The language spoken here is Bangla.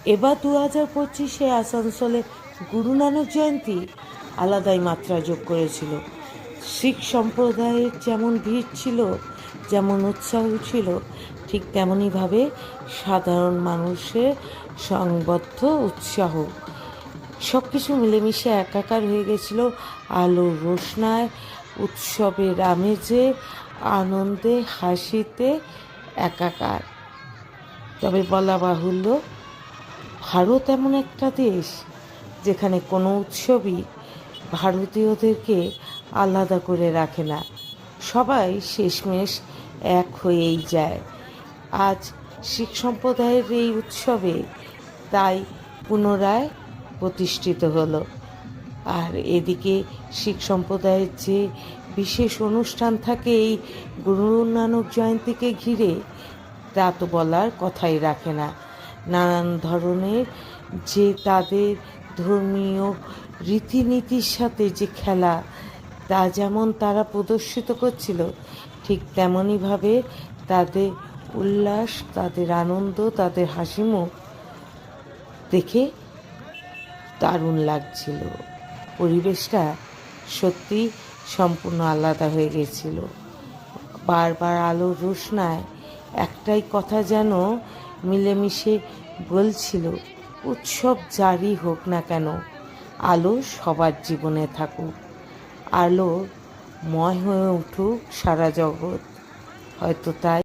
এবার 2025-এ আসানসোলে গুরু নানক জয়ন্তী আলাদাই মাত্রা যোগ করেছিল। শিখ সম্প্রদায়ের যেমন ভিড় ছিল, যেমন উৎসাহ ছিল, ঠিক তেমনইভাবে সাধারণ মানুষের সংবদ্ধ উৎসাহ। সব কিছু মিলেমিশে একাকার হয়ে গেছিল আলোর রোশনায়, উৎসবের আমেজে, আনন্দে, হাসিতে একাকার। তবে বলা বাহুল্য, ভারত এমন একটা দেশ যেখানে কোনো উৎসবই ভারতীয়দেরকে আলাদা করে রাখে না। সবাই শেষমেশ এক হয়েই যায়। আজ শিখ সম্প্রদায়ের এই উৎসবে তাই পুনরায় প্রতিষ্ঠিত হলো। আর এদিকে শিখ সম্প্রদায়ের যে বিশেষ অনুষ্ঠান থাকে এই গুরু নানক জয়ন্তীকে ঘিরে, তা তো বলার কথাই রাখে না। নানান ধরনের যে তাদের ধর্মীয় রীতিনীতির সাথে যে খেলা, তা যেমন তারা প্রদর্শিত করছিল, ঠিক তেমনইভাবে তাদের উল্লাস, তাদের আনন্দ, তাদের হাসিমুখ দেখে দারুণ লাগছিল। পরিবেশটা সত্যি সম্পূর্ণ আলাদা হয়ে গেছিল। বারবার আলোর রোশনায় একটাই কথা যেন মিলেমিশে বলছিল, উৎসব জারি হোক না কেন, আলো সবার জীবনে থাকুক, আলো ময় হয়ে উঠুক সারা জগৎ। হয়তো তাই